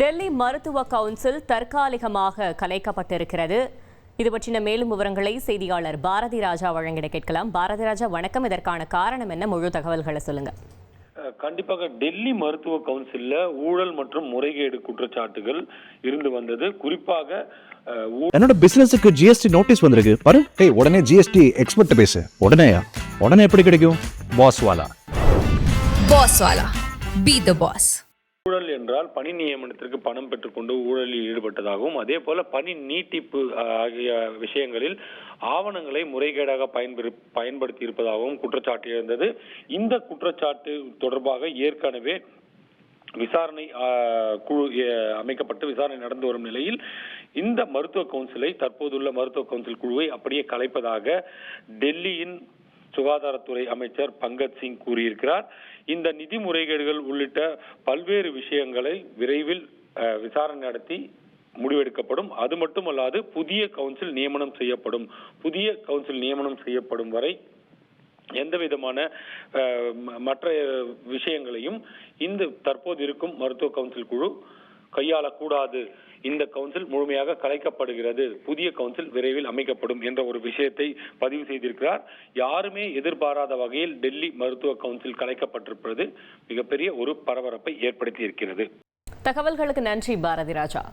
டெல்லி மருத்துவ கவுன்சில் தற்காலிகமாக கலைக்கப்பட்டிருக்கிறது. இது பற்றின மேலும் விவரங்களை செய்தியாளர் பாரதி ராஜா வழங்கிட கேட்கலாம். பாரதி ராஜா, வணக்கம். இதற்கான காரணம் என்ன? முழு தகவல்களை சொல்லுங்க. கண்டிப்பாக டெல்லி மருத்துவ கவுன்சில்ல ஊழல் மற்றும் முறைகேடு குற்றச்சாட்டுகள் இருந்து வந்தது. குறிப்பாக என்னோட பிசினஸுக்கு ஜிஎஸ்டி நோட்டீஸ் வந்திருக்கு பாரு. உடனே ஜிஎஸ்டி எக்ஸ்பர்ட் பேசு. உடனே எப்படி கிடைக்கும்? பாஸ் வாலா பி தி பாஸ். ஊழல் என்றால் பணி நியமனத்திற்கு பணம் பெற்றுக்கொண்டு ஊழலில் ஈடுபட்டதாகவும், அதே போல பணி நீட்டிப்பு ஆகிய விஷயங்களில் ஆவணங்களை முறைகேடாக பயன்படுத்தி இருப்பதாகவும் குற்றச்சாட்டு இருந்தது. இந்த குற்றச்சாட்டு தொடர்பாக ஏற்கனவே விசாரணை குழு அமைக்கப்பட்டு விசாரணை நடந்து வரும் நிலையில் இந்த மருத்துவ கவுன்சிலை, தற்போதுள்ள மருத்துவ கவுன்சில் குழுவை அப்படியே கலைப்பதாக டெல்லியின் சுகாதாரத்துறை அமைச்சர் பங்கஜ் சிங் கூறியிருக்கிறார். இந்த நிதி முறைகேடுகள் உள்ளிட்ட பல்வேறு விஷயங்களை விரைவில் விசாரணை நடத்தி முடிவெடுக்கப்படும். அது மட்டுமல்லாது புதிய கவுன்சில் நியமனம் செய்யப்படும். புதிய கவுன்சில் நியமனம் செய்யப்படும் வரை எந்த விதமான மற்ற விஷயங்களையும் இந்த தற்போது இருக்கும் மருத்துவ கவுன்சில் குழு கையாளக்கூடாது. இந்த கவுன்சில் முழுமையாக கலைக்கப்படுகிறது, புதிய கவுன்சில் விரைவில் அமைக்கப்படும் என்ற ஒரு விஷயத்தை பதிவு செய்திருக்கிறார். யாருமே எதிர்பாராத வகையில் டெல்லி மருத்துவ கவுன்சில் கலைக்கப்பட்டிருப்பது மிகப்பெரிய ஒரு பரபரப்பை ஏற்படுத்தி இருக்கிறது. தகவல்களுக்கு நன்றி பாரதி ராஜா.